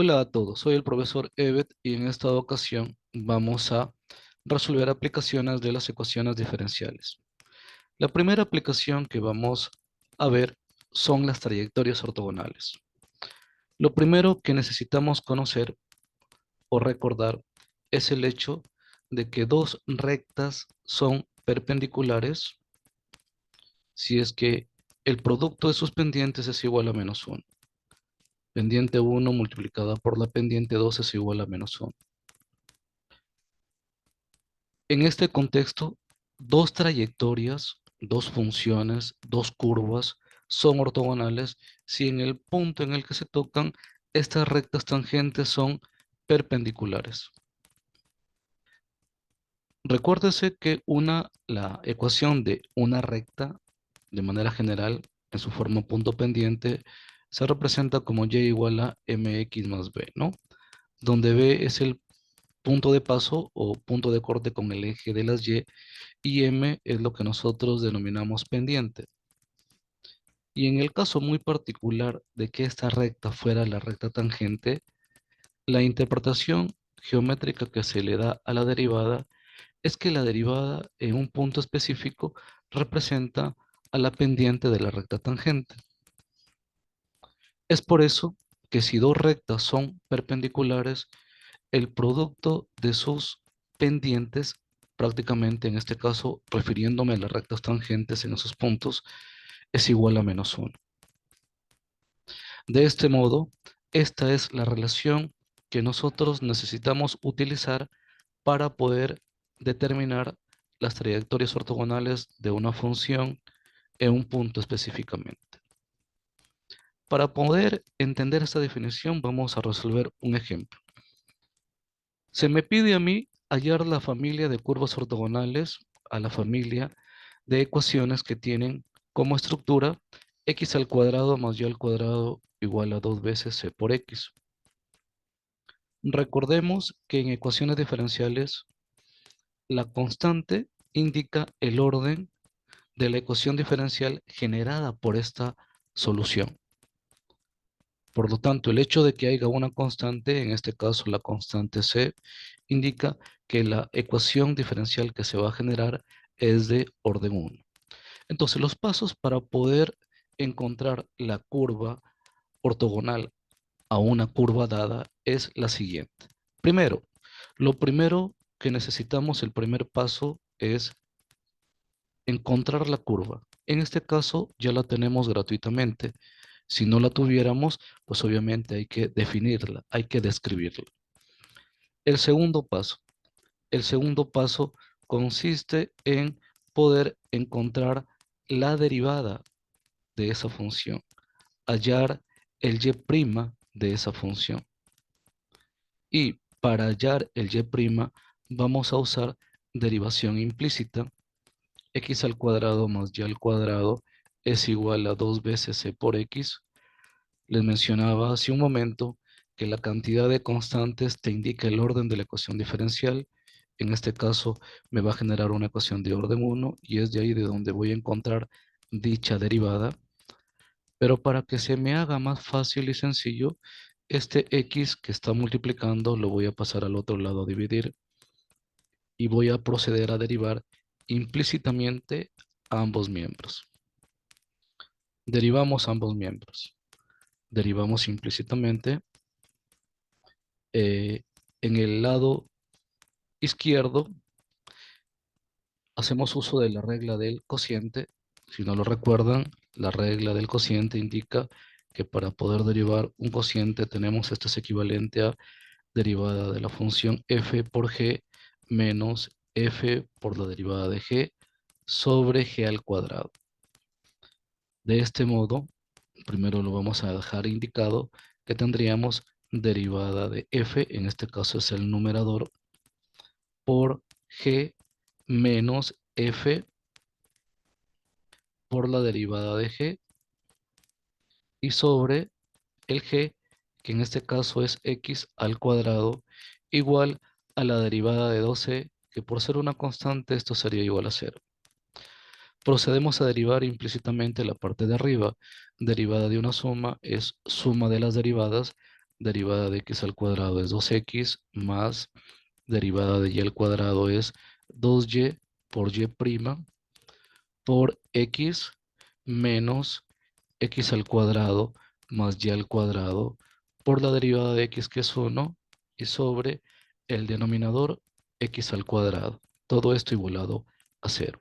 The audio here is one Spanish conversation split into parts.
Hola a todos, soy el profesor Evet y en esta ocasión vamos a resolver aplicaciones de las ecuaciones diferenciales. La primera aplicación que vamos a ver son las trayectorias ortogonales. Lo primero que necesitamos conocer o recordar es el hecho de que dos rectas son perpendiculares si es que el producto de sus pendientes es igual a -1. Pendiente 1 multiplicada por la pendiente 2 es igual a -1. En este contexto, dos trayectorias, dos funciones, dos curvas son ortogonales si en el punto en el que se tocan, estas rectas tangentes son perpendiculares. Recuérdese que la ecuación de una recta, de manera general, en su forma punto pendiente, se representa como y igual a mx más b, ¿no? Donde b es el punto de paso o punto de corte con el eje de las y M es lo que nosotros denominamos pendiente. Y en el caso muy particular de que esta recta fuera la recta tangente, la interpretación geométrica que se le da a la derivada es que la derivada en un punto específico representa a la pendiente de la recta tangente. Es por eso que si dos rectas son perpendiculares, el producto de sus pendientes, prácticamente en este caso refiriéndome a las rectas tangentes en esos puntos, es igual a -1. De este modo, esta es la relación que nosotros necesitamos utilizar para poder determinar las trayectorias ortogonales de una función en un punto específicamente. Para poder entender esta definición, vamos a resolver un ejemplo. Se me pide a mí hallar la familia de curvas ortogonales a la familia de ecuaciones que tienen como estructura x al cuadrado más y al cuadrado igual a 2 veces c por x. Recordemos que en ecuaciones diferenciales la constante indica el orden de la ecuación diferencial generada por esta solución. Por lo tanto, el hecho de que haya una constante, en este caso la constante c, indica que la ecuación diferencial que se va a generar es de orden 1. Entonces, los pasos para poder encontrar la curva ortogonal a una curva dada es la siguiente. Primero, lo primero que necesitamos, el primer paso es encontrar la curva. En este caso ya la tenemos gratuitamente. Si no la tuviéramos, pues obviamente hay que definirla, hay que describirla. El segundo paso. El segundo paso consiste en poder encontrar la derivada de esa función, hallar el y' de esa función. Y para hallar el y' vamos a usar derivación implícita. X al cuadrado más y al cuadrado es igual a 2 veces c por x. Les mencionaba hace un momento que la cantidad de constantes te indica el orden de la ecuación diferencial. En este caso me va a generar una ecuación de orden 1 y es de ahí de donde voy a encontrar dicha derivada. Pero para que se me haga más fácil y sencillo, este x que está multiplicando lo voy a pasar al otro lado a dividir y voy a proceder a derivar implícitamente ambos miembros. Derivamos ambos miembros. Derivamos implícitamente en el lado izquierdo. Hacemos uso de la regla del cociente. Si no lo recuerdan, la regla del cociente indica que para poder derivar un cociente tenemos, esto es equivalente a derivada de la función f por g menos f por la derivada de g sobre g al cuadrado. De este modo, primero lo vamos a dejar indicado que tendríamos derivada de f, en este caso es el numerador, por g menos f por la derivada de g y sobre el g, que en este caso es x al cuadrado, igual a la derivada de 2c, que por ser una constante esto sería igual a 0. Procedemos a derivar implícitamente la parte de arriba. Derivada de una suma es suma de las derivadas derivada de x al cuadrado es 2x más derivada de y al cuadrado es 2y por y' por x menos x al cuadrado más y al cuadrado por la derivada de x que es 1 y sobre el denominador x al cuadrado. Todo esto igualado a 0.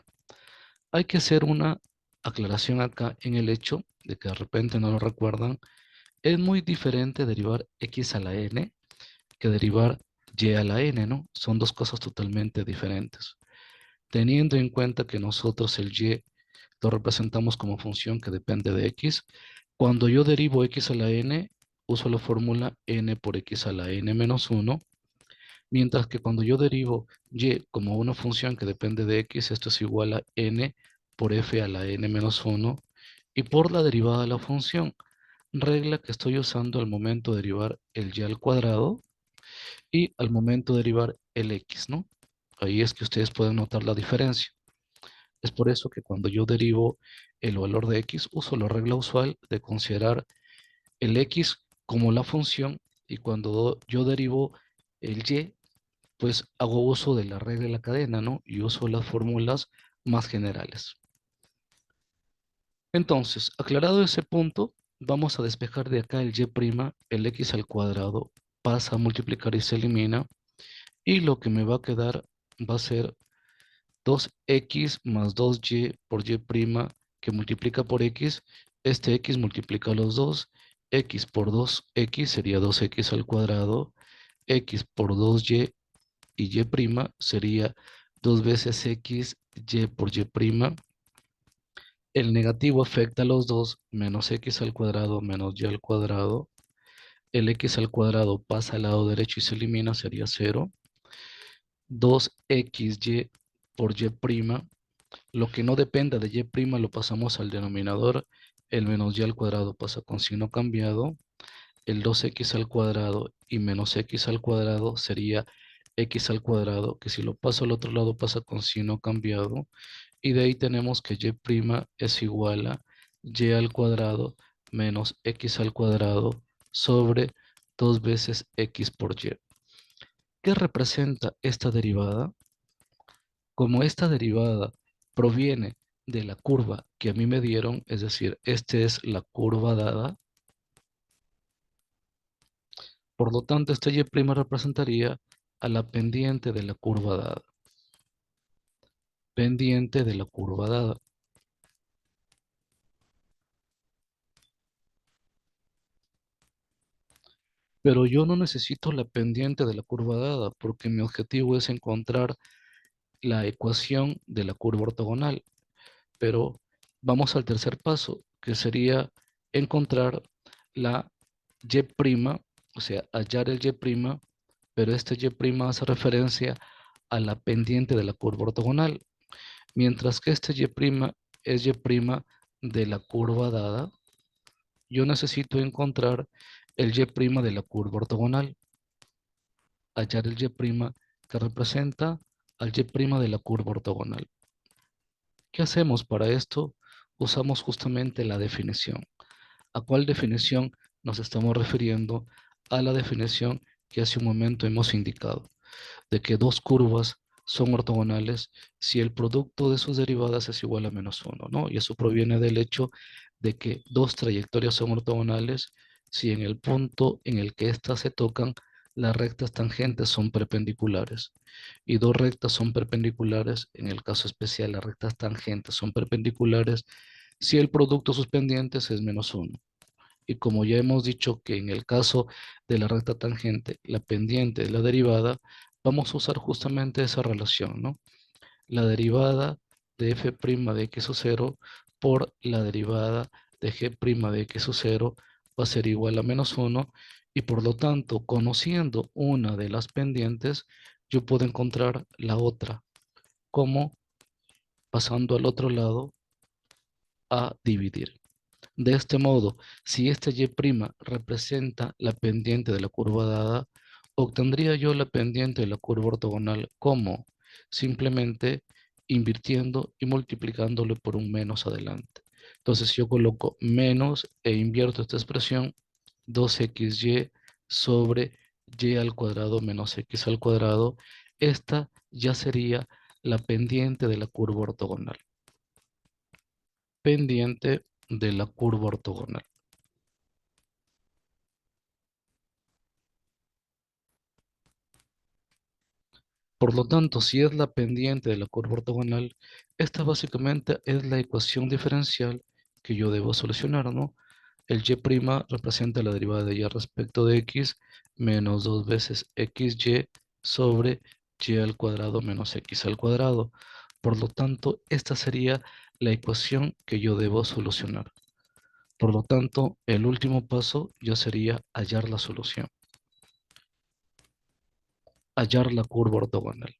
Hay que hacer una aclaración acá en el hecho de que de repente no lo recuerdan. Es muy diferente derivar x a la n que derivar y a la n, ¿no? Son dos cosas totalmente diferentes. Teniendo en cuenta que nosotros el y lo representamos como función que depende de x, cuando yo derivo x a la n, uso la fórmula n por x a la n menos 1, mientras que cuando yo derivo y como una función que depende de x, esto es igual a n por f a la n menos 1, y por la derivada de la función, regla que estoy usando al momento de derivar el y al cuadrado y al momento de derivar el x, ¿no? Ahí es que ustedes pueden notar la diferencia. Es por eso que cuando yo derivo el valor de x, uso la regla usual de considerar el x como la función, y cuando yo derivo el y, pues hago uso de la regla de la cadena, ¿no? Y uso las fórmulas más generales. Entonces, aclarado ese punto, vamos a despejar de acá el y', el x al cuadrado pasa a multiplicar y se elimina, y lo que me va a quedar va a ser 2x más 2y por y' que multiplica por x. Este x multiplica los dos. X por 2x sería 2x al cuadrado. X por 2y y y' sería 2 veces x y por y'. El negativo afecta a los dos, menos x al cuadrado menos y al cuadrado. El x al cuadrado pasa al lado derecho y se elimina, sería 0. 2xy por y'. Lo que no dependa de y' lo pasamos al denominador. El menos y al cuadrado pasa con signo cambiado. El 2x al cuadrado y menos x al cuadrado sería x al cuadrado, que si lo paso al otro lado pasa con signo cambiado. Y de ahí tenemos que y' es igual a y al cuadrado menos x al cuadrado sobre 2 veces x por y. ¿Qué representa esta derivada? Como esta derivada proviene de la curva que a mí me dieron, es decir, esta es la curva dada, por lo tanto esta y' representaría a la pendiente de la curva dada. Pendiente de la curva dada. Pero yo no necesito la pendiente de la curva dada porque mi objetivo es encontrar la ecuación de la curva ortogonal. Pero vamos al tercer paso, que sería encontrar la y', o sea, hallar el y', pero este y' hace referencia a la pendiente de la curva ortogonal, mientras que este y' es y' de la curva dada. Yo necesito encontrar el y' de la curva ortogonal, hallar el y' que representa al y' de la curva ortogonal. ¿Qué hacemos para esto? Usamos justamente la definición. ¿A cuál definición nos estamos refiriendo? A la definición que hace un momento hemos indicado, de que dos curvas son ortogonales si el producto de sus derivadas es igual a menos 1, ¿no? Y eso proviene del hecho de que dos trayectorias son ortogonales si en el punto en el que éstas se tocan, las rectas tangentes son perpendiculares. Y dos rectas son perpendiculares, en el caso especial las rectas tangentes son perpendiculares si el producto de sus pendientes es menos 1. Y como ya hemos dicho que en el caso de la recta tangente, la pendiente es la derivada, vamos a usar justamente esa relación, ¿no? La derivada de f' de x sub 0 por la derivada de g' de x sub 0 va a ser igual a menos 1, y por lo tanto, conociendo una de las pendientes, yo puedo encontrar la otra, como pasando al otro lado a dividir. De este modo, si este y' representa la pendiente de la curva dada, obtendría yo la pendiente de la curva ortogonal como simplemente invirtiendo y multiplicándolo por un menos adelante. Entonces yo coloco menos e invierto esta expresión, 2xy sobre y al cuadrado menos x al cuadrado. Esta ya sería la pendiente de la curva ortogonal. Pendiente de la curva ortogonal. Por lo tanto, si es la pendiente de la curva ortogonal, esta básicamente es la ecuación diferencial que yo debo solucionar, ¿no? El y' representa la derivada de y respecto de x menos 2 veces xy sobre y al cuadrado menos x al cuadrado. Por lo tanto, esta sería la ecuación que yo debo solucionar. Por lo tanto, el último paso ya sería hallar la solución, hallar la curva ortogonal.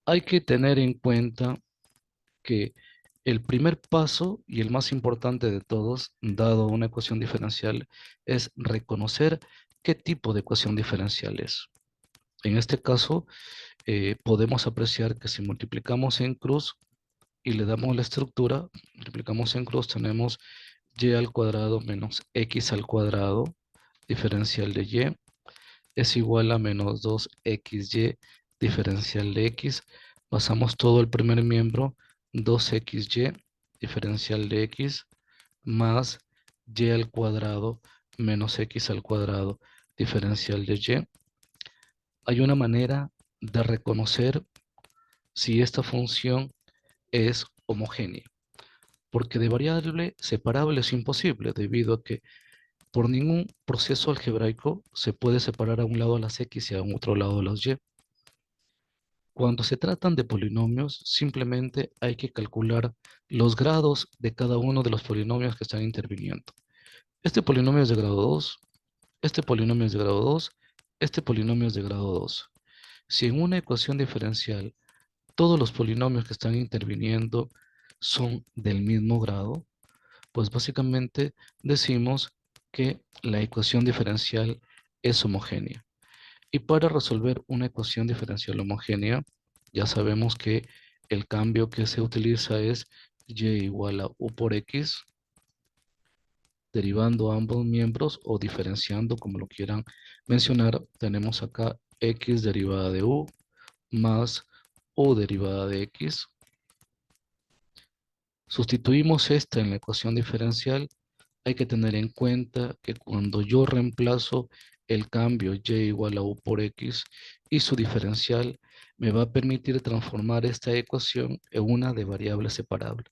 Hay que tener en cuenta que el primer paso y el más importante de todos, dado una ecuación diferencial, es reconocer qué tipo de ecuación diferencial es. En este caso, podemos apreciar que si multiplicamos en cruz y le damos la estructura, multiplicamos en cruz, tenemos y al cuadrado menos x al cuadrado, diferencial de y, es igual a menos 2xy diferencial de x. Pasamos todo el primer miembro, 2xy diferencial de x más y al cuadrado menos x al cuadrado diferencial de y. Hay una manera de reconocer si esta función es homogénea, porque de variable separable es imposible, debido a que por ningún proceso algebraico se puede separar a un lado las x y a un otro lado las y. Cuando se tratan de polinomios, simplemente hay que calcular los grados de cada uno de los polinomios que están interviniendo. Este polinomio es de grado 2, este polinomio es de grado 2, este polinomio es de grado 2. Si en una ecuación diferencial todos los polinomios que están interviniendo son del mismo grado, pues básicamente decimos que la ecuación diferencial es homogénea. Y para resolver una ecuación diferencial homogénea, ya sabemos que el cambio que se utiliza es y igual a u por x, derivando ambos miembros o diferenciando como lo quieran mencionar. Tenemos acá x derivada de u más u derivada de x. Sustituimos esta en la ecuación diferencial. Hay que tener en cuenta que cuando yo reemplazo el cambio y igual a u por x y su diferencial, me va a permitir transformar esta ecuación en una de variable separable.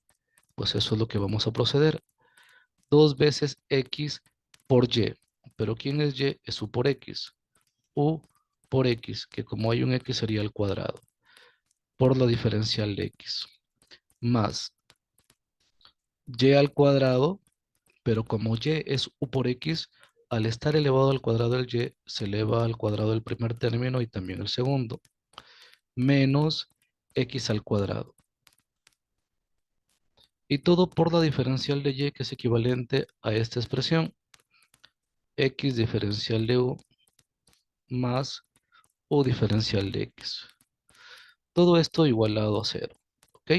Pues eso es lo que vamos a proceder. 2 veces x por y. Pero ¿quién es y? Es u por x. U por x, que como hay un x sería al cuadrado, por la diferencial de x. Más y al cuadrado, pero como y es u por x, al estar elevado al cuadrado del y, se eleva al cuadrado del primer término y también el segundo, menos x al cuadrado. Y todo por la diferencial de y, que es equivalente a esta expresión, x diferencial de u más u diferencial de x. Todo esto igualado a 0, ¿ok?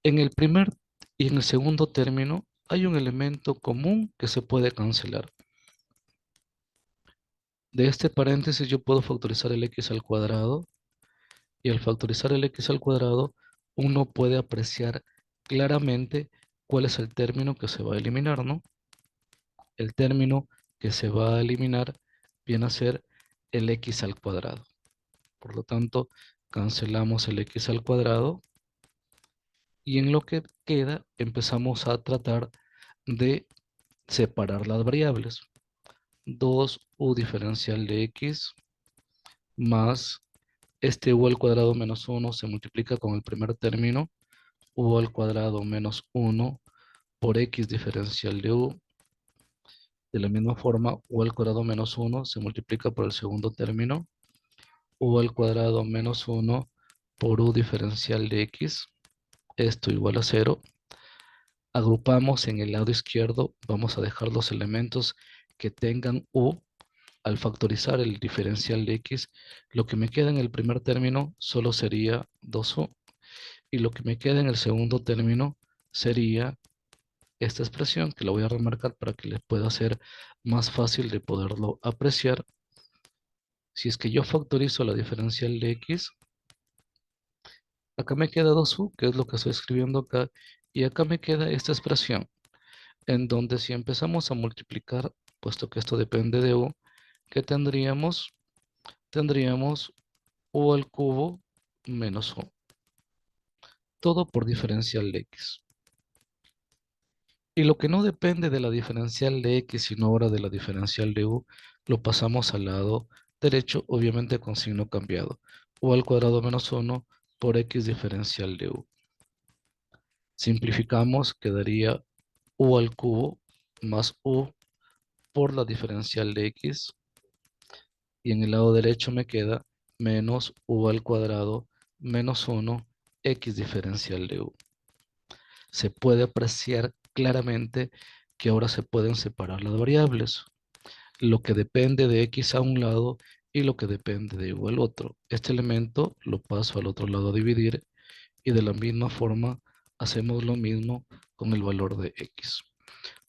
En el primer y en el segundo término hay un elemento común que se puede cancelar. De este paréntesis yo puedo factorizar el x al cuadrado, y al factorizar el x al cuadrado uno puede apreciar claramente cuál es el término que se va a eliminar, ¿no? El término que se va a eliminar viene a ser el x al cuadrado. Por lo tanto, cancelamos el x al cuadrado y en lo que queda empezamos a tratar de separar las variables. 2u diferencial de x más este u al cuadrado menos 1 se multiplica con el primer término, u al cuadrado menos 1 por x diferencial de u. De la misma forma, u al cuadrado menos 1 se multiplica por el segundo término, u al cuadrado menos 1 por u diferencial de x. Esto igual a 0. Agrupamos en el lado izquierdo, vamos a dejar los elementos que tengan u. Al factorizar el diferencial de x, lo que me queda en el primer término solo sería 2u. Y lo que me queda en el segundo término sería esta expresión, que la voy a remarcar para que les pueda ser más fácil de poderlo apreciar. Si es que yo factorizo la diferencial de x, acá me queda 2u, que es lo que estoy escribiendo acá, y acá me queda esta expresión, en donde si empezamos a multiplicar, puesto que esto depende de u, ¿qué tendríamos? Tendríamos u al cubo menos u, todo por diferencial de x. Y lo que no depende de la diferencial de x, sino ahora de la diferencial de u, lo pasamos al lado derecho, obviamente con signo cambiado. U al cuadrado menos 1 por x diferencial de u. Simplificamos, quedaría u al cubo más u por la diferencial de x. Y en el lado derecho me queda menos u al cuadrado menos 1 x diferencial de u. Se puede apreciar claramente que ahora se pueden separar las variables, lo que depende de x a un lado y lo que depende de u al otro. Este elemento lo paso al otro lado a dividir y de la misma forma hacemos lo mismo con el valor de x.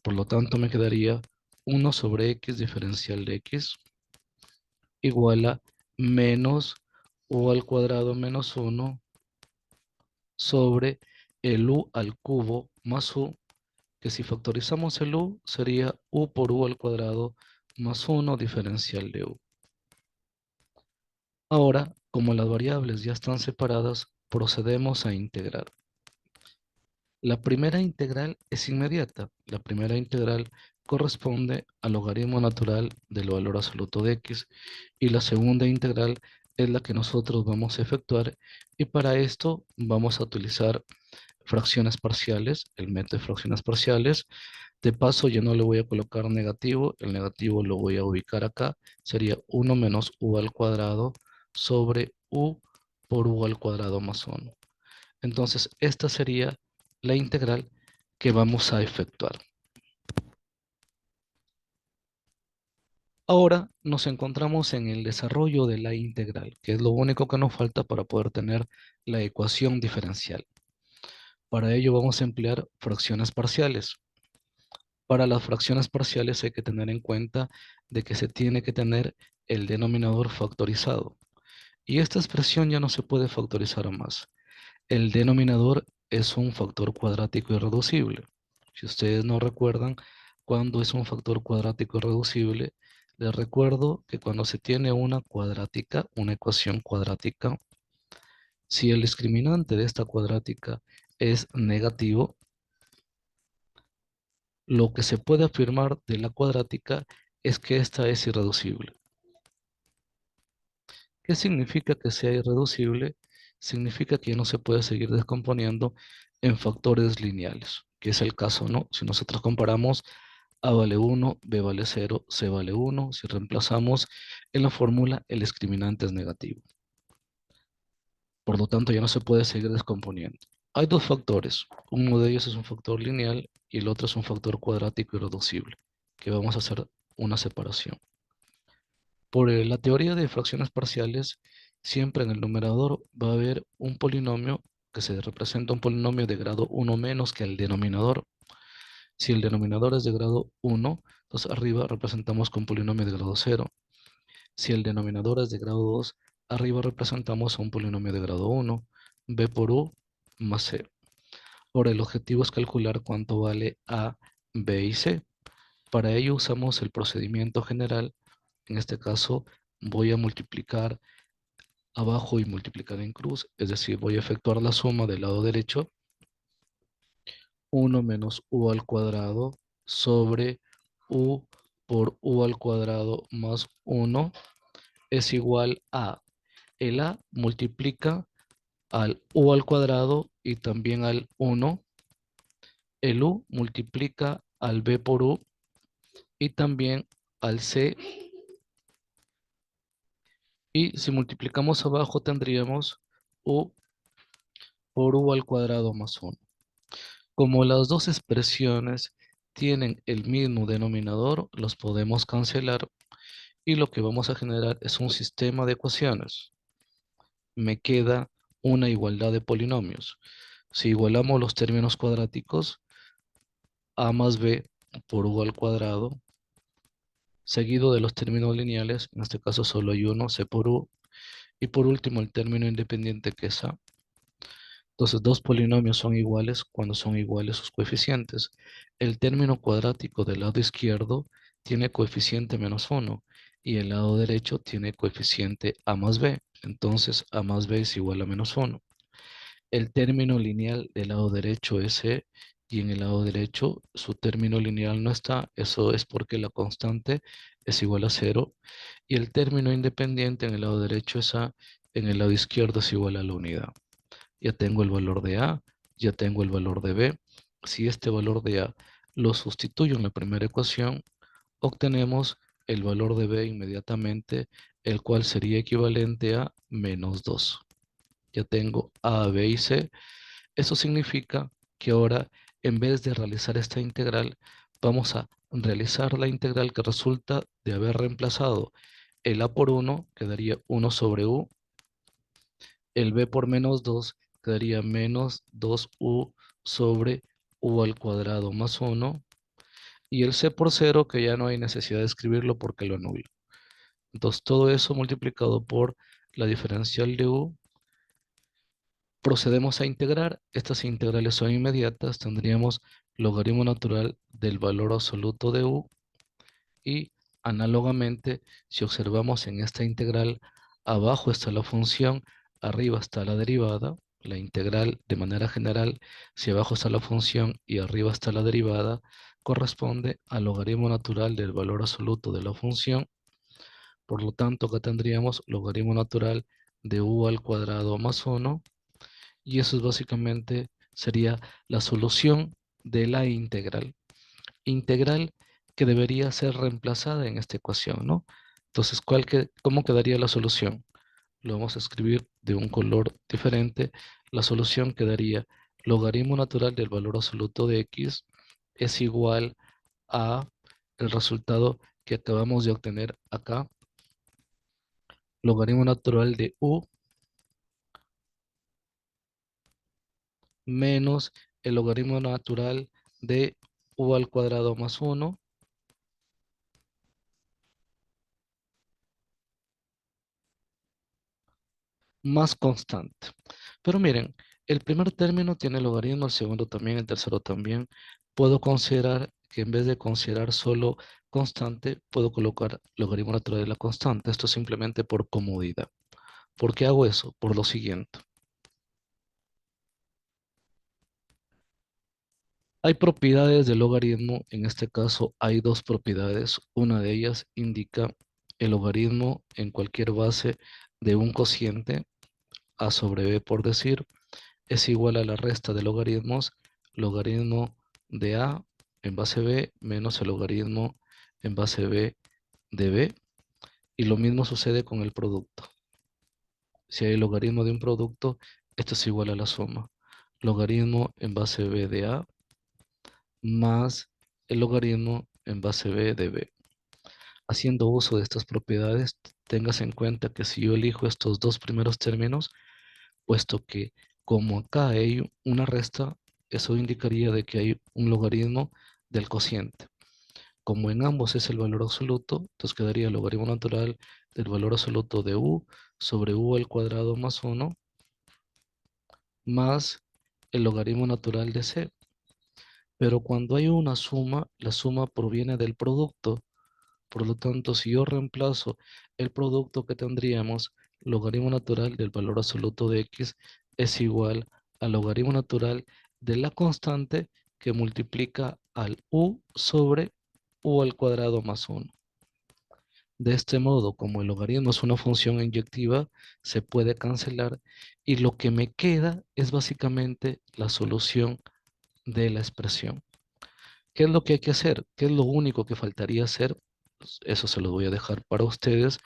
Por lo tanto me quedaría 1 sobre x diferencial de x igual a menos u al cuadrado menos 1 sobre el u al cubo más u, que si factorizamos el u sería u por u al cuadrado más 1 diferencial de u. Ahora, como las variables ya están separadas, procedemos a integrar. La primera integral es inmediata. La primera integral corresponde al logaritmo natural del valor absoluto de x y la segunda integral es la que nosotros vamos a efectuar y para esto vamos a utilizar fracciones parciales, el método de fracciones parciales. De paso, yo no le voy a colocar negativo, el negativo lo voy a ubicar acá, sería 1 menos u al cuadrado sobre u por u al cuadrado más 1. Entonces, esta sería la integral que vamos a efectuar. Ahora nos encontramos en el desarrollo de la integral, que es lo único que nos falta para poder tener la ecuación diferencial. Para ello vamos a emplear fracciones parciales. Para las fracciones parciales hay que tener en cuenta de que se tiene que tener el denominador factorizado. Y esta expresión ya no se puede factorizar más. El denominador es un factor cuadrático irreducible. Si ustedes no recuerdan cuándo es un factor cuadrático irreducible, les recuerdo que cuando se tiene una cuadrática, una ecuación cuadrática, si el discriminante de esta cuadrática es negativo, lo que se puede afirmar de la cuadrática es que esta es irreducible. ¿Qué significa que sea irreducible? Significa que no se puede seguir descomponiendo en factores lineales, que es el caso, ¿no? Si nosotros comparamos A vale 1, B vale 0, C vale 1, si reemplazamos en la fórmula el discriminante es negativo. Por lo tanto, ya no se puede seguir descomponiendo. Hay dos factores. Uno de ellos es un factor lineal y el otro es un factor cuadrático irreducible, que vamos a hacer una separación. Por la teoría de fracciones parciales, siempre en el numerador va a haber un polinomio que se representa un polinomio de grado 1 menos que el denominador. Si el denominador es de grado 1, entonces arriba representamos con polinomio de grado 0. Si el denominador es de grado 2, arriba representamos a un polinomio de grado 1, b por u más c. Ahora el objetivo es calcular cuánto vale a, b y c. Para ello usamos el procedimiento general. En este caso voy a multiplicar abajo y multiplicar en cruz, es decir, voy a efectuar la suma del lado derecho, 1 menos u al cuadrado sobre u por u al cuadrado más 1 es igual a, el a multiplica al u al cuadrado y también al 1, el u multiplica al b por u y también al c, y si multiplicamos abajo tendríamos u por u al cuadrado más 1. Como las dos expresiones tienen el mismo denominador, los podemos cancelar y lo que vamos a generar es un sistema de ecuaciones. Me queda una igualdad de polinomios. Si igualamos los términos cuadráticos, a más b por u al cuadrado, seguido de los términos lineales, en este caso solo hay uno, c por u, y por último el término independiente que es a. Entonces, dos polinomios son iguales cuando son iguales sus coeficientes. El término cuadrático del lado izquierdo tiene coeficiente menos 1 y el lado derecho tiene coeficiente a más b. Entonces, a más b es igual a menos 1. El término lineal del lado derecho es c y en el lado derecho su término lineal no está. Eso es porque la constante es igual a 0 y el término independiente en el lado derecho es a, en el lado izquierdo es igual a la unidad. Ya tengo el valor de A, ya tengo el valor de B. Si este valor de A lo sustituyo en la primera ecuación, obtenemos el valor de B inmediatamente, el cual sería equivalente a menos 2. Ya tengo A, B y C. Eso significa que ahora, en vez de realizar esta integral, vamos a realizar la integral que resulta de haber reemplazado el A por 1, quedaría 1 sobre U, el b por menos 2 quedaría menos 2u sobre u al cuadrado más 1. Y el c por 0, que ya no hay necesidad de escribirlo porque lo anulo. Entonces todo eso multiplicado por la diferencial de u. Procedemos a integrar. Estas integrales son inmediatas. Tendríamos logaritmo natural del valor absoluto de u. Y análogamente, si observamos en esta integral, abajo está la función, arriba está la derivada. La integral de manera general, si abajo está la función y arriba está la derivada, corresponde al logaritmo natural del valor absoluto de la función. Por lo tanto, acá tendríamos logaritmo natural de u al cuadrado más 1. Y eso es básicamente sería la solución de la integral que debería ser reemplazada en esta ecuación, ¿no? Entonces, ¿cómo quedaría la solución? Lo vamos a escribir de un color diferente. La solución quedaría logaritmo natural del valor absoluto de x es igual a el resultado que acabamos de obtener acá, logaritmo natural de u menos el logaritmo natural de u al cuadrado más 1 más constante. Pero miren, el primer término tiene logaritmo, el segundo también, el tercero también. Puedo considerar que en vez de considerar solo constante, puedo colocar logaritmo natural de la constante. Esto simplemente por comodidad. ¿Por qué hago eso? Por lo siguiente. Hay propiedades del logaritmo, en este caso hay dos propiedades. Una de ellas indica el logaritmo en cualquier base de un cociente, a sobre b por decir, es igual a la resta de logaritmos, logaritmo de a en base b menos el logaritmo en base b de b. Y lo mismo sucede con el producto. Si hay logaritmo de un producto, esto es igual a la suma. Logaritmo en base b de a más el logaritmo en base b de b. Haciendo uso de estas propiedades, tengas en cuenta que si yo elijo estos dos primeros términos, puesto que como acá hay una resta, eso indicaría de que hay un logaritmo del cociente. Como en ambos es el valor absoluto, entonces quedaría el logaritmo natural del valor absoluto de u sobre u al cuadrado más 1 más el logaritmo natural de c. Pero cuando hay una suma, la suma proviene del producto. Por lo tanto, si yo reemplazo el producto que tendríamos, logaritmo natural del valor absoluto de x es igual al logaritmo natural de la constante que multiplica al u sobre u al cuadrado más 1. De este modo, como el logaritmo es una función inyectiva, se puede cancelar y lo que me queda es básicamente la solución de la expresión. ¿Qué es lo que hay que hacer? ¿Qué es lo único que faltaría hacer? Pues eso se lo voy a dejar para ustedes.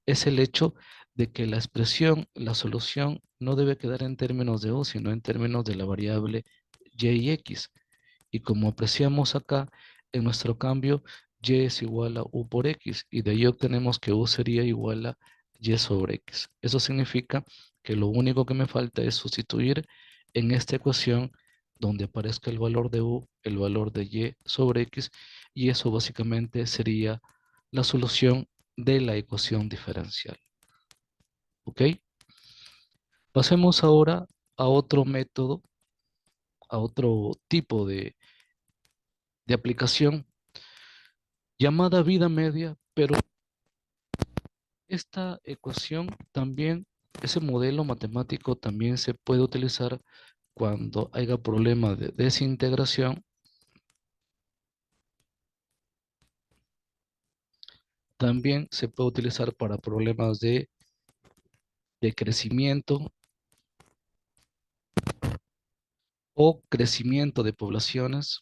Es el hecho de que la expresión, la solución, no debe quedar en términos de u, sino en términos de la variable y y x. Y como apreciamos acá, en nuestro cambio, y es igual a u por x, y de ahí obtenemos que u sería igual a y sobre x. Eso significa que lo único que me falta es sustituir en esta ecuación donde aparezca el valor de u, el valor de y sobre x, y eso básicamente sería la solución de la ecuación diferencial. ¿Ok? Pasemos ahora a otro método, a otro tipo de aplicación llamada vida media, pero esta ecuación también, ese modelo matemático también se puede utilizar cuando haya problemas de desintegración. También se puede utilizar para problemas de crecimiento o crecimiento de poblaciones.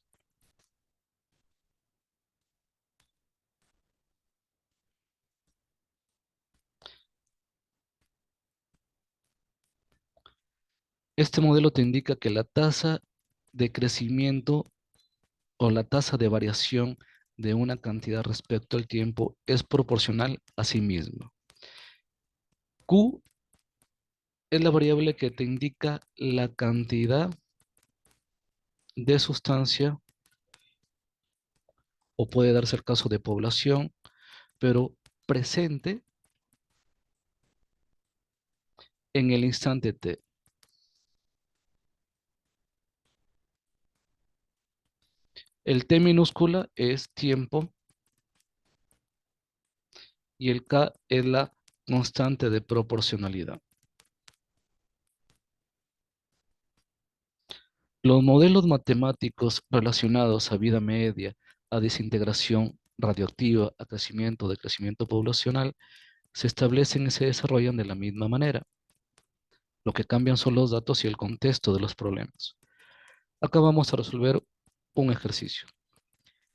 Este modelo te indica que la tasa de crecimiento o la tasa de variación de una cantidad respecto al tiempo es proporcional a sí misma. Q es la variable que te indica la cantidad de sustancia, o puede darse el caso de población, pero presente en el instante t. El t minúscula es tiempo y el k es la constante de proporcionalidad. Los modelos matemáticos relacionados a vida media, a desintegración radioactiva, a crecimiento, decrecimiento poblacional, se establecen y se desarrollan de la misma manera. Lo que cambian son los datos y el contexto de los problemas. Acá vamos a resolver un ejercicio.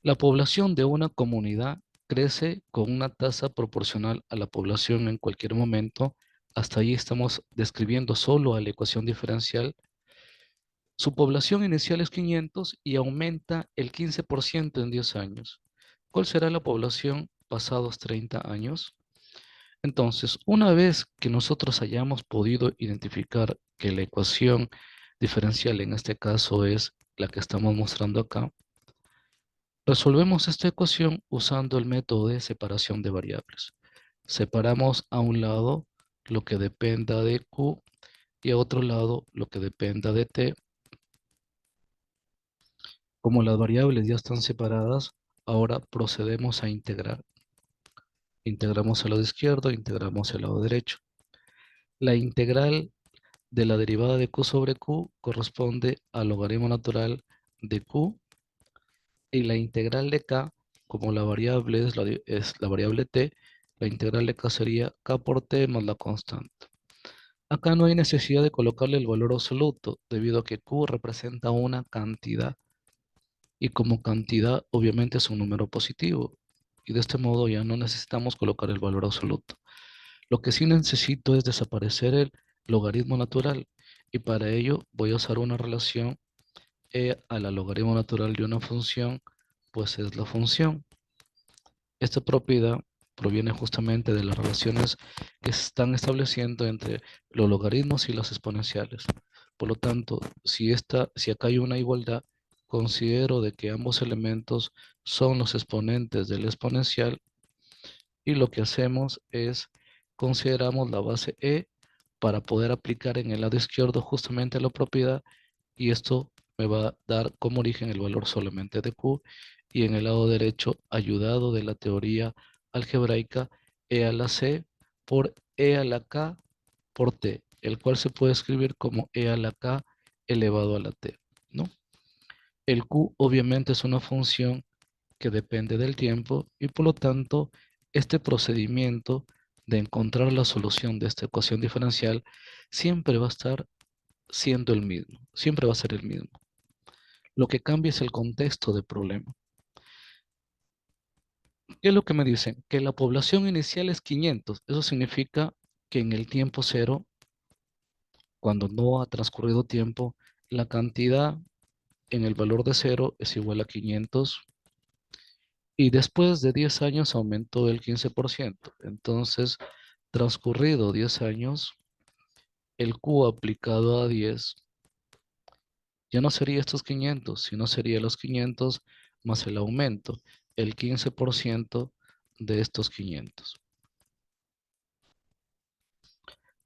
La población de una comunidad crece con una tasa proporcional a la población en cualquier momento. Hasta ahí estamos describiendo solo a la ecuación diferencial. Su población inicial es 500 y aumenta el 15% en 10 años. ¿Cuál será la población pasados 30 años? Entonces, una vez que nosotros hayamos podido identificar que la ecuación diferencial en este caso es la que estamos mostrando acá, resolvemos esta ecuación usando el método de separación de variables. Separamos a un lado lo que dependa de Q y a otro lado lo que dependa de T. Como las variables ya están separadas, ahora procedemos a integrar. Integramos al lado izquierdo, integramos al lado derecho. La integral de la derivada de Q sobre Q corresponde al logaritmo natural de Q, y la integral de K, como la variable es la variable T, la integral de K sería K por T más la constante. Acá no hay necesidad de colocarle el valor absoluto, debido a que Q representa una cantidad, y como cantidad obviamente es un número positivo, y de este modo ya no necesitamos colocar el valor absoluto. Lo que sí necesito es desaparecer el logaritmo natural, y para ello voy a usar una relación e a la logaritmo natural de una función, pues es la función. Esta propiedad proviene justamente de las relaciones que se están estableciendo entre los logaritmos y las exponenciales. Por lo tanto, si acá hay una igualdad, considero de que ambos elementos son los exponentes del exponencial, y lo que hacemos es consideramos la base e para poder aplicar en el lado izquierdo justamente la propiedad, y esto me va a dar como origen el valor solamente de Q, y en el lado derecho, ayudado de la teoría algebraica, E a la C por E a la K por T, el cual se puede escribir como E a la K elevado a la T, ¿no? El Q obviamente es una función que depende del tiempo, y por lo tanto este procedimiento de encontrar la solución de esta ecuación diferencial siempre va a estar siendo el mismo, siempre va a ser el mismo. Lo que cambia es el contexto del problema. ¿Qué es lo que me dicen? Que la población inicial es 500. Eso significa que en el tiempo cero, cuando no ha transcurrido tiempo, la cantidad en el valor de cero es igual a 500, y después de 10 años aumentó el 15%. Entonces, transcurrido 10 años, el Q aplicado a 10 Ya no sería estos 500, sino sería los 500 más el aumento, el 15% de estos 500.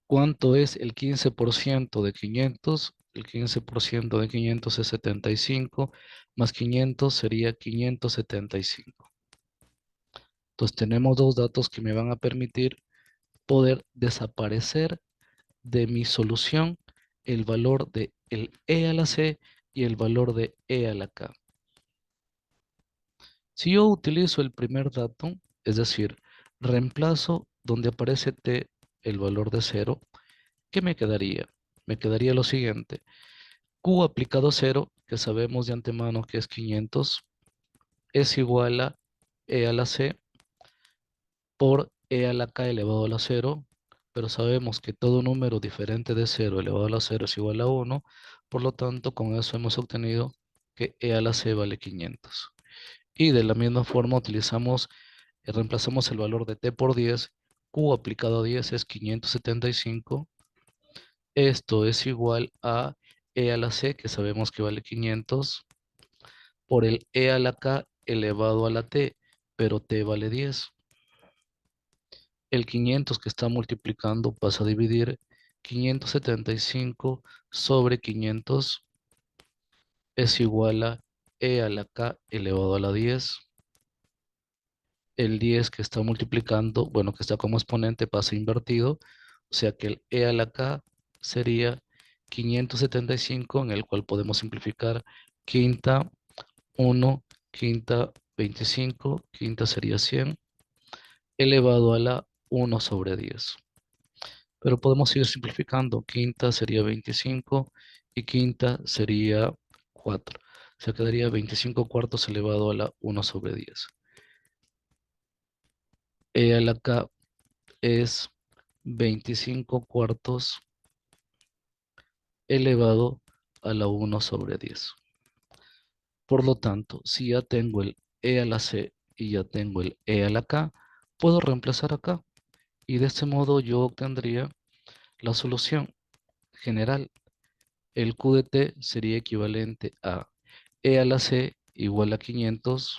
¿Cuánto es el 15% de 500? El 15% de 500 es 75, más 500 sería 575. Entonces tenemos dos datos que me van a permitir poder desaparecer de mi solución el valor de el e a la c y el valor de e a la k. Si yo utilizo el primer dato, es decir, reemplazo donde aparece t el valor de 0, ¿qué me quedaría? Me quedaría lo siguiente. Q aplicado a 0, que sabemos de antemano que es 500, es igual a e a la c por e a la k elevado a la 0, pero sabemos que todo número diferente de 0 elevado a la 0 es igual a 1, por lo tanto con eso hemos obtenido que e a la c vale 500. Y de la misma forma utilizamos, reemplazamos el valor de t por 10, q aplicado a 10 es 575, esto es igual a e a la c, que sabemos que vale 500, por el e a la k elevado a la t, pero t vale 10. El 500 que está multiplicando pasa a dividir 575 sobre 500 es igual a e a la k elevado a la 10. El 10 que está multiplicando, bueno, que está como exponente, pasa invertido. O sea que el e a la k sería 575, en el cual podemos simplificar quinta 1, quinta 25, quinta sería 100, elevado a la 1 sobre 10. Pero podemos ir simplificando. Quinta sería 25 y quinta sería 4. O sea, quedaría 25 cuartos elevado a la 1 sobre 10. E a la k es 25 cuartos elevado a la 1 sobre 10. Por lo tanto, si ya tengo el e a la c y ya tengo el e a la k, puedo reemplazar acá. Y de este modo yo obtendría la solución general. El Q de t sería equivalente a e a la c igual a 500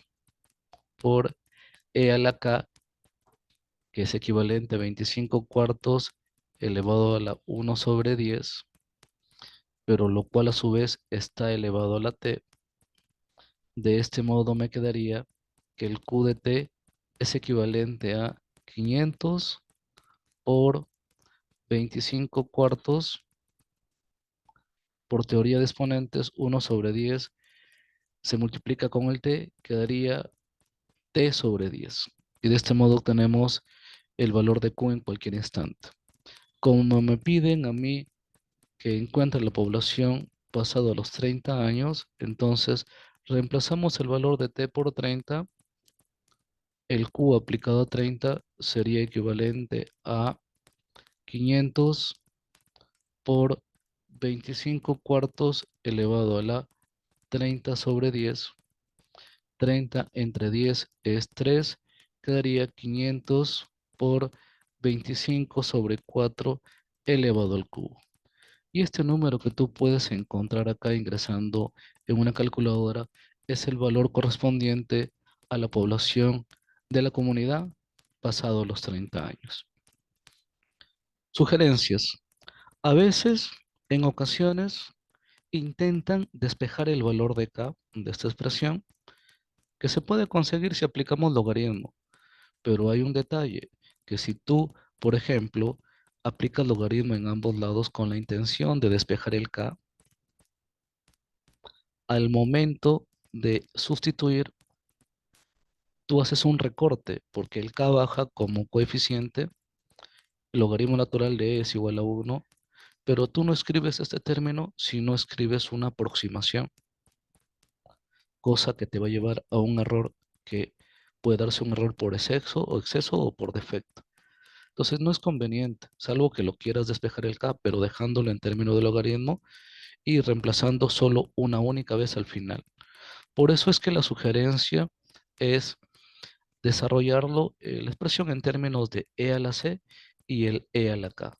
por e a la k, que es equivalente a 25 cuartos elevado a la 1 sobre 10, pero lo cual a su vez está elevado a la t. De este modo me quedaría que el Q de t es equivalente a 500 por 25 cuartos por teoría de exponentes 1 sobre 10 se multiplica con el t, quedaría t sobre 10. Y de este modo obtenemos el valor de Q en cualquier instante. Como me piden a mí que encuentre la población pasado a los 30 años, entonces reemplazamos el valor de t por 30. El Q aplicado a 30 sería equivalente a 500 por 25 cuartos elevado a la 30 sobre 10. 30 entre 10 es 3, quedaría 500 por 25 sobre 4 elevado al cubo. Y este número que tú puedes encontrar acá ingresando en una calculadora es el valor correspondiente a la población de la comunidad pasado los 30 años. Sugerencias. A veces, en ocasiones, intentan despejar el valor de k de esta expresión que se puede conseguir si aplicamos logaritmo. Pero hay un detalle, que si tú, por ejemplo, aplicas logaritmo en ambos lados con la intención de despejar el k, al momento de sustituir, tú haces un recorte, porque el k baja como coeficiente, el logaritmo natural de e es igual a 1, pero tú no escribes este término si no escribes una aproximación, cosa que te va a llevar a un error que puede darse un error por exceso o por defecto. Entonces no es conveniente, salvo que lo quieras despejar el k, pero dejándolo en términos de logaritmo y reemplazando solo una única vez al final. Por eso es que la sugerencia es desarrollarlo, la expresión en términos de e a la c y el e a la k.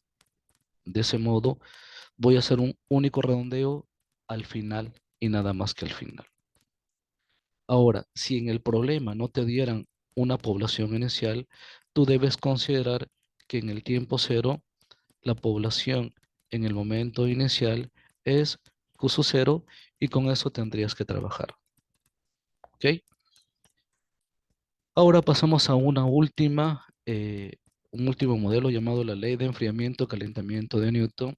De ese modo voy a hacer un único redondeo al final y nada más que al final. Ahora, si en el problema no te dieran una población inicial, tú debes considerar que en el tiempo cero, la población en el momento inicial es Q sub cero y con eso tendrías que trabajar. ¿Ok? Ahora pasamos a un último modelo llamado la ley de enfriamiento-calentamiento de Newton.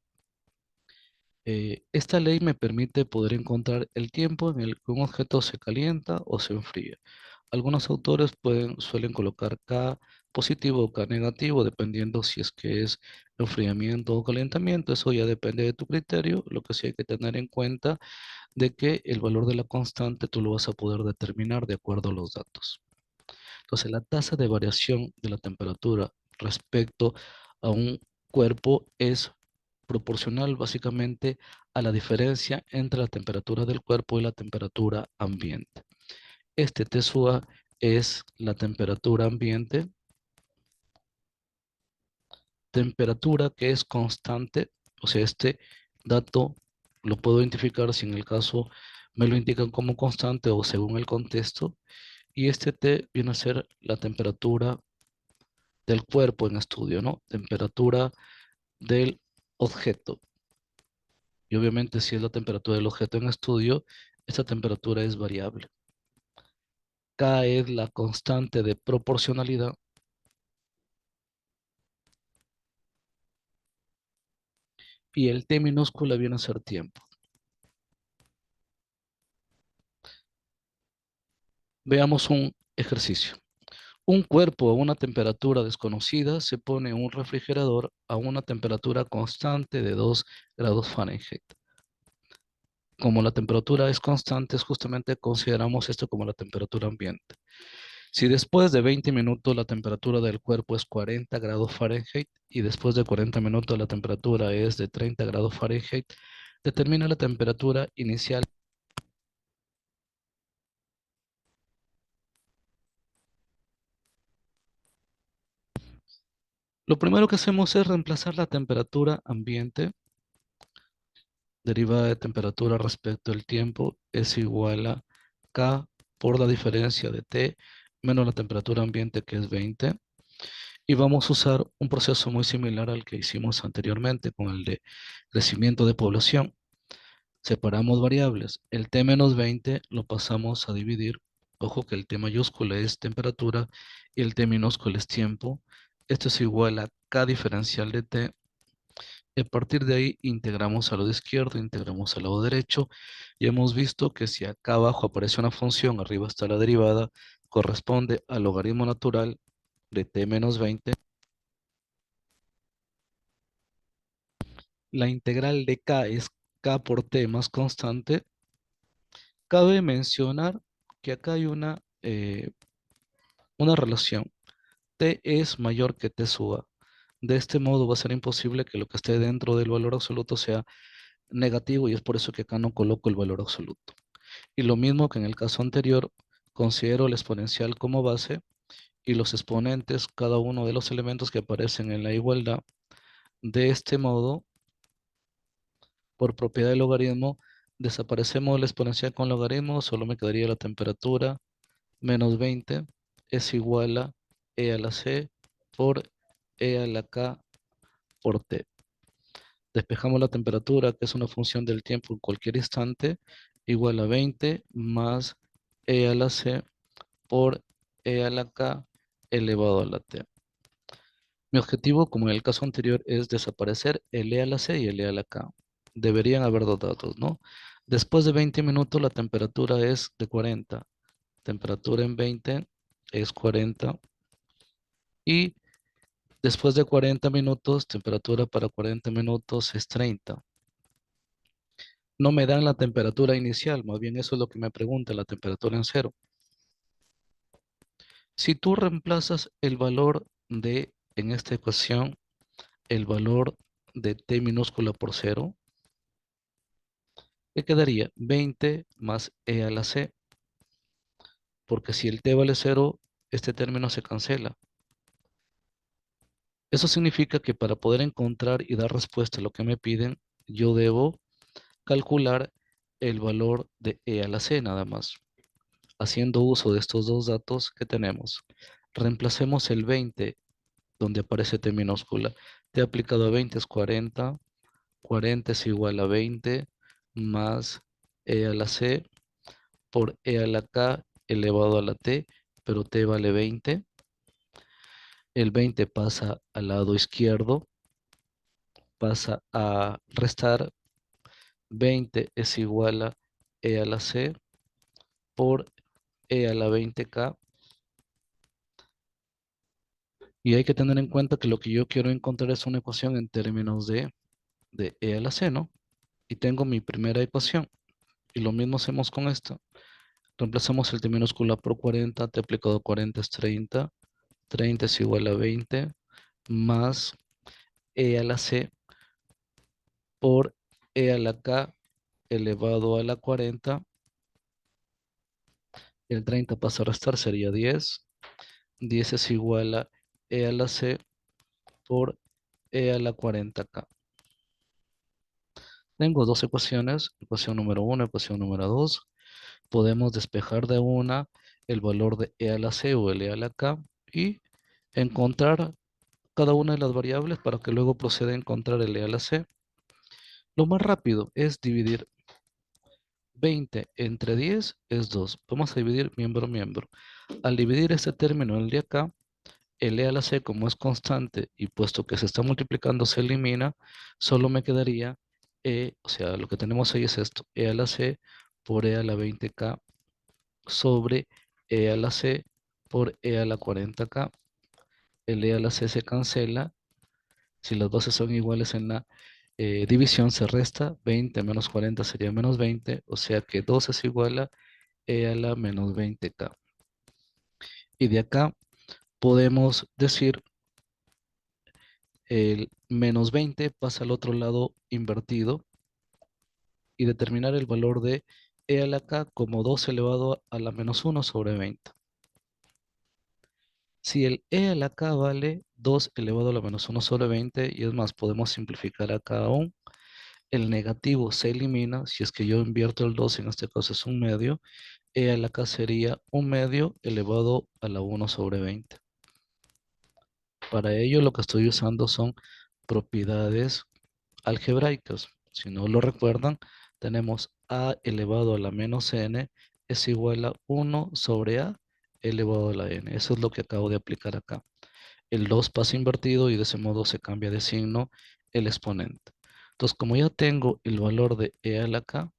Esta ley me permite poder encontrar el tiempo en el que un objeto se calienta o se enfría. Algunos autores suelen colocar K positivo o K negativo, dependiendo si es que es enfriamiento o calentamiento. Eso ya depende de tu criterio. Lo que sí hay que tener en cuenta de que el valor de la constante tú lo vas a poder determinar de acuerdo a los datos. Entonces, la tasa de variación de la temperatura respecto a un cuerpo es proporcional básicamente a la diferencia entre la temperatura del cuerpo y la temperatura ambiente. Este TSUA es la temperatura ambiente, temperatura que es constante, o sea, este dato lo puedo identificar si en el caso me lo indican como constante o según el contexto, y este T viene a ser la temperatura del cuerpo en estudio, ¿no? Temperatura del objeto. Y obviamente si es la temperatura del objeto en estudio, esta temperatura es variable. K es la constante de proporcionalidad y el T minúscula viene a ser tiempo. Veamos un ejercicio. Un cuerpo a una temperatura desconocida se pone en un refrigerador a una temperatura constante de 2 grados Fahrenheit. Como la temperatura es constante, justamente consideramos esto como la temperatura ambiente. Si después de 20 minutos la temperatura del cuerpo es 40 grados Fahrenheit y después de 40 minutos la temperatura es de 30 grados Fahrenheit, determina la temperatura inicial. Lo primero que hacemos es reemplazar la temperatura ambiente derivada de temperatura respecto al tiempo es igual a K por la diferencia de T menos la temperatura ambiente que es 20. Y vamos a usar un proceso muy similar al que hicimos anteriormente con el de crecimiento de población. Separamos variables. El T menos 20 lo pasamos a dividir. Ojo que el T mayúscula es temperatura y el T minúscula es tiempo. Esto es igual a K diferencial de T. Y a partir de ahí integramos al lado izquierdo, integramos al lado derecho. Y hemos visto que si acá abajo aparece una función, arriba está la derivada, corresponde al logaritmo natural de T menos 20. La integral de K es K por T más constante. Cabe mencionar que acá hay una relación. T es mayor que T sub A. De este modo va a ser imposible que lo que esté dentro del valor absoluto sea negativo y es por eso que acá no coloco el valor absoluto. Y lo mismo que en el caso anterior, considero el exponencial como base y los exponentes, cada uno de los elementos que aparecen en la igualdad. De este modo, por propiedad del logaritmo, desaparecemos el exponencial con logaritmo, solo me quedaría la temperatura menos 20 es igual a e a la c por e a la k por t. Despejamos la temperatura, que es una función del tiempo en cualquier instante, igual a 20 más e a la c por e a la k elevado a la t. Mi objetivo, como en el caso anterior, es desaparecer el e a la c y el e a la k. Deberían haber dos datos, ¿no? Después de 20 minutos la temperatura es de 40. Temperatura en 20 es 40. Y después de 40 minutos, temperatura para 40 minutos es 30. No me dan la temperatura inicial, más bien eso es lo que me pregunta, la temperatura en cero. Si tú reemplazas el valor en esta ecuación, el valor de t minúscula por cero, ¿qué quedaría? 20 más e a la c, porque si el t vale cero, este término se cancela. Eso significa que para poder encontrar y dar respuesta a lo que me piden, yo debo calcular el valor de e a la c nada más. Haciendo uso de estos dos datos que tenemos, reemplacemos el 20 donde aparece T minúscula. T aplicado a 20 es 40, 40 es igual a 20 más e a la c por e a la k elevado a la t, pero t vale 20. El 20 pasa al lado izquierdo, pasa a restar. 20 es igual a e a la c por e a la 20k. Y hay que tener en cuenta que lo que yo quiero encontrar es una ecuación en términos de e a la c, ¿no? Y tengo mi primera ecuación. Y lo mismo hacemos con esta. Reemplazamos el t minúscula por 40, t aplicado a 40 es 30. 30 es igual a 20 más e a la c por e a la k elevado a la 40. El 30 pasa a restar, sería 10. 10 es igual a e a la c por e a la 40k. Tengo dos ecuaciones, ecuación número 1, ecuación número 2. Podemos despejar de una el valor de e a la c o el e a la k y encontrar cada una de las variables para que luego proceda a encontrar el e a la c. Lo más rápido es dividir 20 entre 10 es 2. Vamos a dividir miembro a miembro. Al dividir este término, el de acá, el e a la c como es constante y puesto que se está multiplicando se elimina, solo me quedaría e, o sea, lo que tenemos ahí es esto, e a la c por e a la 20k sobre e a la c por e a la 40k. El e a la c se cancela. Si las bases son iguales en la división, se resta. 20 menos 40 sería menos 20, o sea que 2 es igual a e a la menos 20k. Y de acá podemos decir el menos 20 pasa al otro lado invertido y determinar el valor de e a la k como 2 elevado a la menos 1 sobre 20. Si el e a la k vale 2 elevado a la menos 1 sobre 20, y es más, podemos simplificar acá aún, el negativo se elimina. Si es que yo invierto el 2, en este caso es un medio, e a la k sería un medio elevado a la 1 sobre 20. Para ello lo que estoy usando son propiedades algebraicas. Si no lo recuerdan, tenemos a elevado a la menos n es igual a 1 sobre a elevado a la n. Eso es lo que acabo de aplicar acá. El 2 pasa invertido y de ese modo se cambia de signo el exponente. Entonces, como ya tengo el valor de e a la k,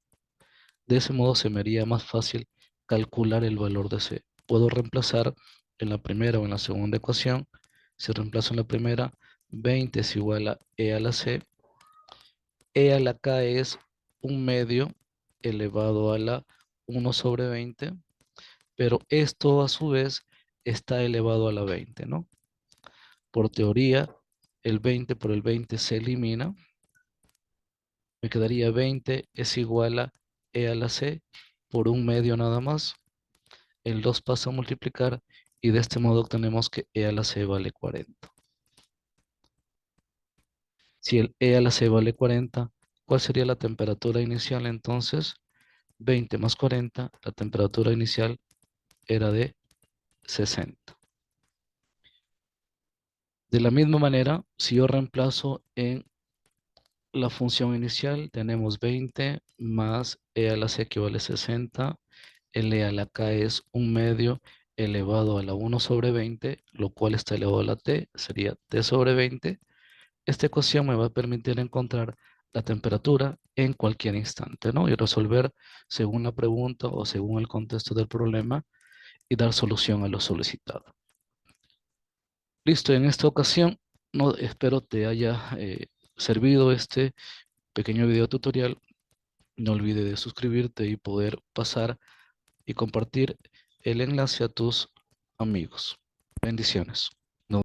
de ese modo se me haría más fácil calcular el valor de c. Puedo reemplazar en la primera o en la segunda ecuación. Si reemplazo en la primera, 20 es igual a e a la c. E a la k es un medio elevado a la 1 sobre 20, pero esto a su vez está elevado a la 20, ¿no? Por teoría, el 20 por el 20 se elimina. Me quedaría 20 es igual a e a la c por un medio nada más. El 2 pasa a multiplicar y de este modo obtenemos que e a la c vale 40. Si el e a la c vale 40, ¿cuál sería la temperatura inicial entonces? 20 más 40, la temperatura inicial era de 60. De la misma manera, si yo reemplazo en la función inicial, tenemos 20 más e a la c que vale 60. El e a la k es un medio elevado a la 1 sobre 20, lo cual está elevado a la t, sería t sobre 20. Esta ecuación me va a permitir encontrar la temperatura en cualquier instante, ¿no? Y resolver según la pregunta o según el contexto del problema y dar solución a lo solicitado. Listo, en esta ocasión, no, espero te haya servido este pequeño video tutorial. No olvides de suscribirte y poder pasar y compartir el enlace a tus amigos. Bendiciones.